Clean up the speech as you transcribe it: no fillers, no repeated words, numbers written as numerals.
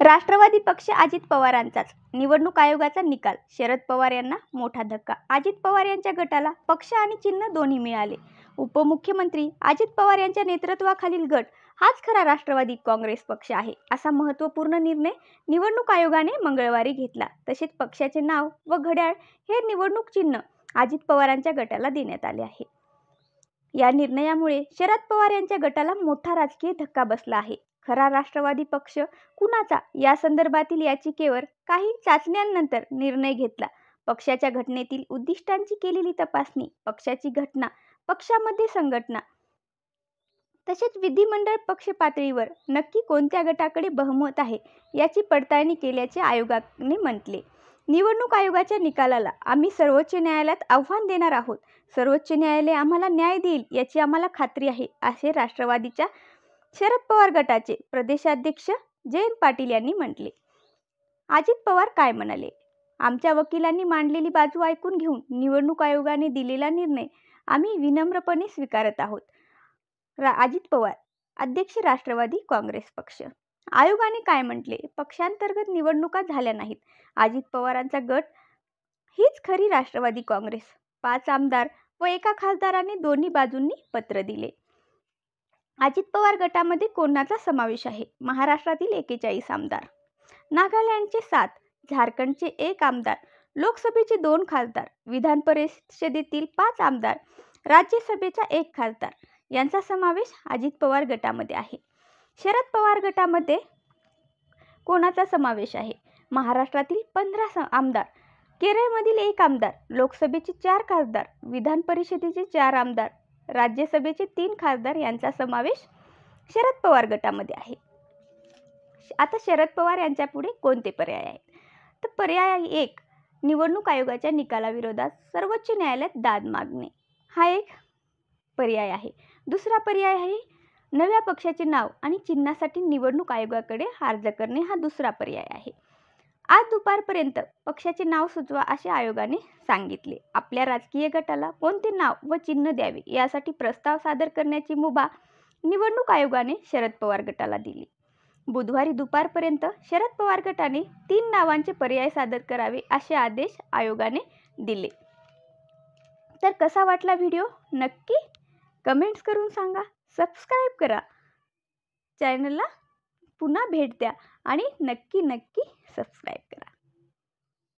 राष्ट्रवादी पक्ष अजित पवारांचाच, निवडणूक आयोगाचा निकाल. शरद पवार यांना मोठा धक्का. अजित पवार यांच्या गटाला पक्ष आणि चिन्ह दोन्ही मिळाले. उपमुख्यमंत्री अजित पवार यांच्या नेतृत्वाखालील गट हाच खरा राष्ट्रवादी काँग्रेस पक्ष आहे, असा महत्त्वपूर्ण निर्णय निवडणूक आयोगाने मंगळवारी घेतला. तसेच पक्षाचे नाव व घड्याळ हे निवडणूक चिन्ह अजित पवारांच्या गटाला देण्यात आले आहे. या निर्णयामुळे शरद पवार यांच्या गटाला मोठा राजकीय धक्का बसला आहे. खरा राष्ट्रवादी पक्ष कुणाचा या संदर्भातील याचिकेवर काही चाचण्यांनंतर निर्णय घेतला. पक्षाच्या घटनेतील उद्दिष्टांची केलेली तपासणी, पक्षाची घटना, पक्षामध्ये संघटना तसेच विधिमंडळ पक्ष पातळीवर नक्की कोणत्या गटाकडे बहुमत आहे याची पडताळणी केल्याचे आयोगाने म्हटले. निवडणूक आयोगाच्या निकालाला आम्ही सर्वोच्च न्यायालयात आव्हान देणार आहोत. सर्वोच्च न्यायालय आम्हाला न्याय देईल याची आम्हाला खात्री आहे, असे राष्ट्रवादीच्या शरद पवार गटाचे प्रदेशाध्यक्ष जयंत पाटील यांनी म्हटले. अजित पवार काय म्हणाले? आमच्या वकिलांनी मांडलेली बाजू ऐकून घेऊन निवडणूक आयोगाने दिलेला निर्णय आम्ही विनम्रपणे स्वीकारत आहोत. अजित पवार, अध्यक्ष राष्ट्रवादी काँग्रेस पक्ष. आयोगाने काय म्हटले? पक्षांतर्गत निवडणुका झाल्या नाहीत. अजित पवारांचा गट हीच खरी राष्ट्रवादी काँग्रेस. 5 आमदार व एका खासदाराने दोन्ही बाजूंनी पत्र दिले. अजित पवार गटामध्ये कोणाचा समावेश आहे? महाराष्ट्रातील 41 आमदार, नागालँडचे 7, झारखंडचे 1 आमदार, लोकसभेचे 2 खासदार, विधान परिषदेतील 5 आमदार, राज्यसभेचा 1 खासदार यांचा समावेश अजित पवार गटामध्ये आहे. शरद पवार गटामध्ये कोणाचा समावेश आहे? महाराष्ट्रातील 15 आमदार, केरळमधील 1 आमदार, लोकसभेचे 4 खासदार, विधान परिषदेचे 4 आमदार, राज्यसभेचे 3 खासदार यांचा समावेश शरद पवार गटामध्ये आहे. आता शरद पवार यांच्या पुढे कोणते पर्याय आहेत? तर पर्याय 1, निवडणूक आयोगाच्या निकालाविरोधात सर्वोच्च न्यायालयात दाद मागणे, हा एक पर्याय आहे. दुसरा पर्याय आहे नव्या पक्षाचे नाव आणि चिन्हासाठी निवडणूक आयोगाकडे अर्ज करणे, हा दुसरा पर्याय आहे. आज दुपारपर्यंत पक्षाचे नाव सुचवा असे आयोगाने सांगितले. आपल्या राजकीय गटाला कोणते नाव व चिन्ह द्यावे यासाठी प्रस्ताव सादर करण्याची मुभा निवडणूक आयोगाने शरद पवार गटाला दिली. बुधवारी दुपारपर्यंत शरद पवार गटाने 3 नावांचे पर्याय सादर करावे असे आदेश आयोगाने दिले. तर कसा वाटला व्हिडिओ नक्की कमेंट्स करून सांगा. सबस्क्राईब करा, चॅनलला पुन्हा भेट द्या आणि नक्की सबस्क्राईब करा.